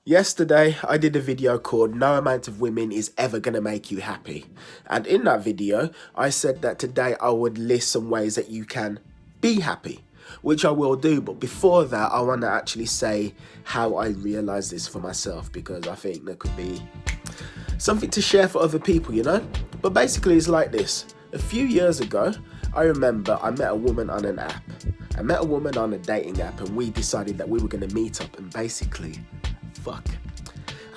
Yesterday, I did a video called No Amount of Women is Ever Gonna Make You Happy. And in that video, I said that today I would list some ways that you can be happy, which I will do. But before that, I want to actually say how I realized this for myself, because I think there could be something to share for other people, you know? But basically, it's like this. A few years ago, I remember I met a woman on an app. I met a woman on a dating app, and we decided that we were going to meet up and basically fuck.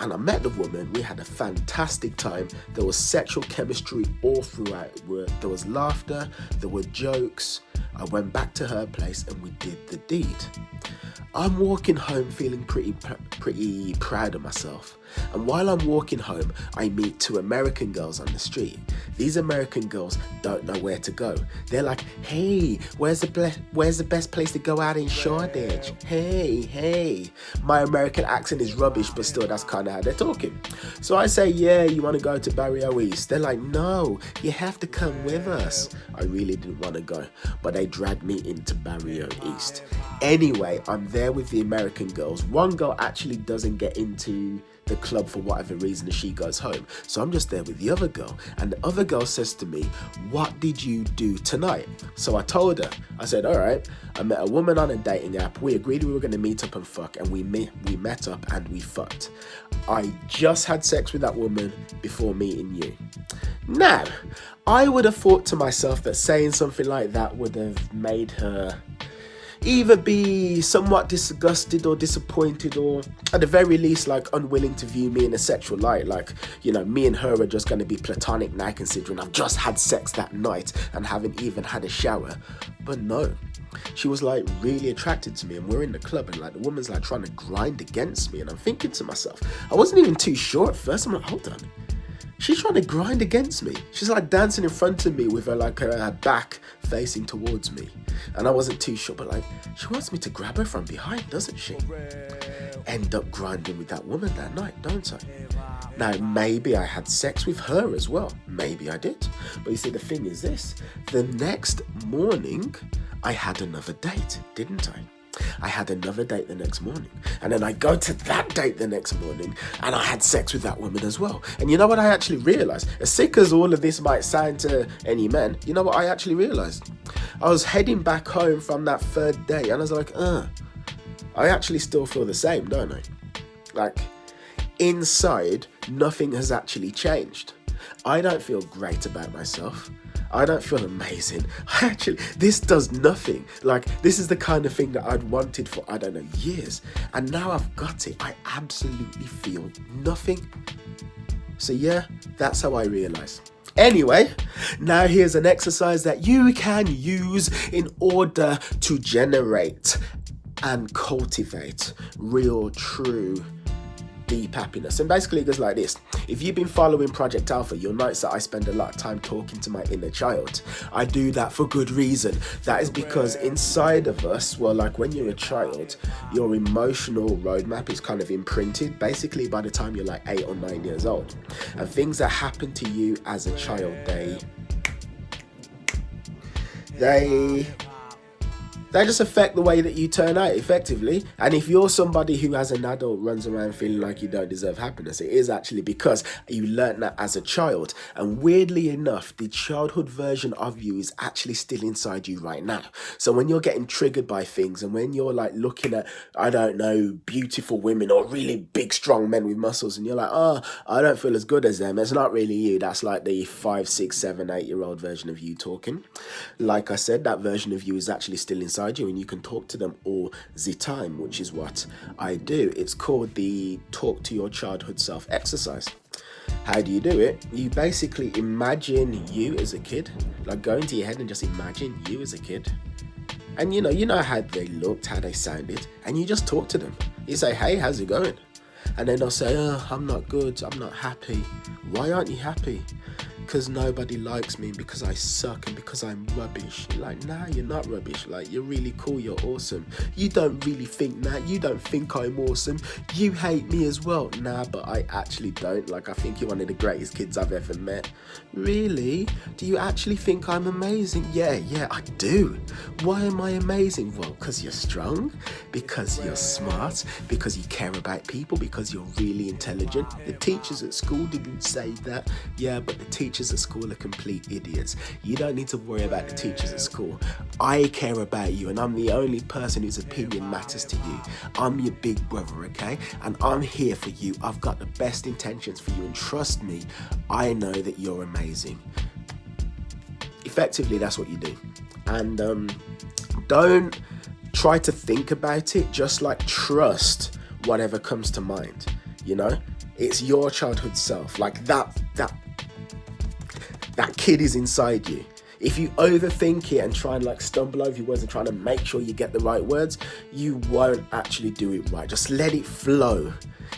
And I met the woman, we had a fantastic time. There was sexual chemistry all throughout. There was laughter, there were jokes. I went back to her place and we did the deed. I'm walking home feeling pretty proud of myself. And while I'm walking home, I meet two American girls on the street. These American girls don't know where to go. They're like, hey, where's the best place to go out in Shoreditch? Hey. My American accent is rubbish, but still that's kind of how they're talking. So I say, yeah, you want to go to Barrio East? They're like, no, you have to come with us. I really didn't want to go, but they dragged me into Barrio East. Anyway, I'm there with the American girls. One girl actually doesn't get into the club for whatever reason, and she goes home. So I'm just there with the other girl, and the other girl says to me, what did you do tonight? So I told her, I said, all right, I met a woman on a dating app. We agreed we were going to meet up and fuck, and we met up and we fucked. I just had sex with that woman before meeting you. Now, I would have thought to myself that saying something like that would have made her either be somewhat disgusted or disappointed, or at the very least like unwilling to view me in a sexual light, like, you know, me and her are just going to be platonic now, considering I've just had sex that night and haven't even had a shower. But no, she was like really attracted to me, and we're in the club and like the woman's like trying to grind against me, and I'm thinking to myself, I wasn't even too sure at first. I'm like, hold on, she's trying to grind against me. She's like dancing in front of me with her back facing towards me. And I wasn't too sure, but like, she wants me to grab her from behind, doesn't she? End up grinding with that woman that night, don't I? Now, maybe I had sex with her as well. Maybe I did. But you see, the thing is this. The next morning, I had another date, didn't I? I had another date the next morning, and then I go to that date the next morning and I had sex with that woman as well. And you know what I actually realized? As sick as all of this might sound to any men, you know what I actually realized? I was heading back home from that third day, and I was like, I actually still feel the same, don't I? Like, inside, nothing has actually changed. I don't feel great about myself. I don't feel amazing. This does nothing. Like, this is the kind of thing that I'd wanted for, I don't know, years. And now I've got it. I absolutely feel nothing. So yeah, that's how I realize. Anyway, now here's an exercise that you can use in order to generate and cultivate real, true, deep happiness. And basically it goes like this. If you've been following Project Alpha, you'll notice that I spend a lot of time talking to my inner child. I do that for good reason. That is because inside of us, well, like when you're a child, your emotional roadmap is kind of imprinted basically by the time you're like 8 or 9 years old. And things that happen to you as a child, they just affect the way that you turn out, effectively. And if you're somebody who as an adult runs around feeling like you don't deserve happiness, it is actually because you learnt that as a child. And weirdly enough, the childhood version of you is actually still inside you right now. So when you're getting triggered by things, and when you're like looking at, I don't know, beautiful women or really big, strong men with muscles, and you're like, oh, I don't feel as good as them, it's not really you. That's like the 5, 6, 7, 8-year-old version of you talking. Like I said, that version of you is actually still inside you, and you can talk to them all the time, which is what I do. It's called the talk to your childhood self exercise. How do you do it? You basically imagine you as a kid, like go into your head and just imagine you as a kid. And you know how they looked, how they sounded, and you just talk to them. You say, hey, how's it going? And then they'll say, oh, I'm not good, I'm not happy. Why aren't you happy? because nobody likes me, and because I suck, and because I'm rubbish. Like, nah, you're not rubbish. Like, you're really cool, you're awesome. You don't really think that. You don't think I'm awesome. You hate me as well. Nah, but I actually don't. Like, I think you're one of the greatest kids I've ever met. Really? Do you actually think I'm amazing? Yeah, I do. Why am I amazing? Well, because you're strong, because you're smart, because you care about people, because you're really intelligent. The teachers at school didn't say that. Yeah, but the teachers at school are complete idiots. You don't need to worry about the teachers at school. I care about you, and I'm the only person whose opinion matters to you. I'm your big brother, okay? And I'm here for you. I've got the best intentions for you, and trust me, I know that you're amazing. Effectively, that's what you do. And don't try to think about it, just like trust whatever comes to mind, you know? It's your childhood self. Like that kid is inside you. If you overthink it and try and like stumble over your words and try to make sure you get the right words, you won't actually do it right. Just let it flow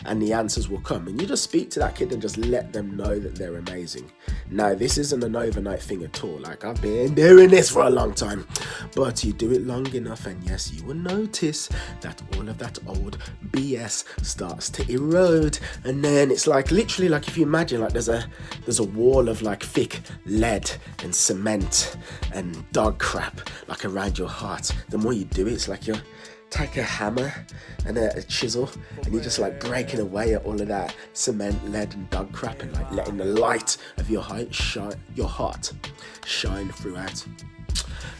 and the answers will come. And you just speak to that kid and just let them know that they're amazing. Now, this isn't an overnight thing at all. Like, I've been doing this for a long time, but you do it long enough and yes, you will notice that all of that old BS starts to erode. And then it's like, literally, like if you imagine like there's a wall of like thick lead and cement and dog crap like around your heart. The more you do it, it's like you're take a hammer and a chisel and you're just like breaking away at all of that cement, lead and dog crap and like letting the light of your heart shine throughout.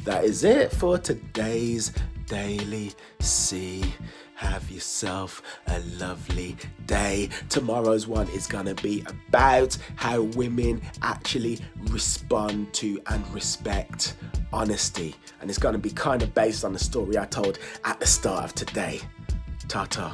That is it for today's Daily C. Have yourself a lovely day. Tomorrow's one is gonna be about how women actually respond to and respect honesty. And it's gonna be kind of based on the story I told at the start of today. Ta-ta.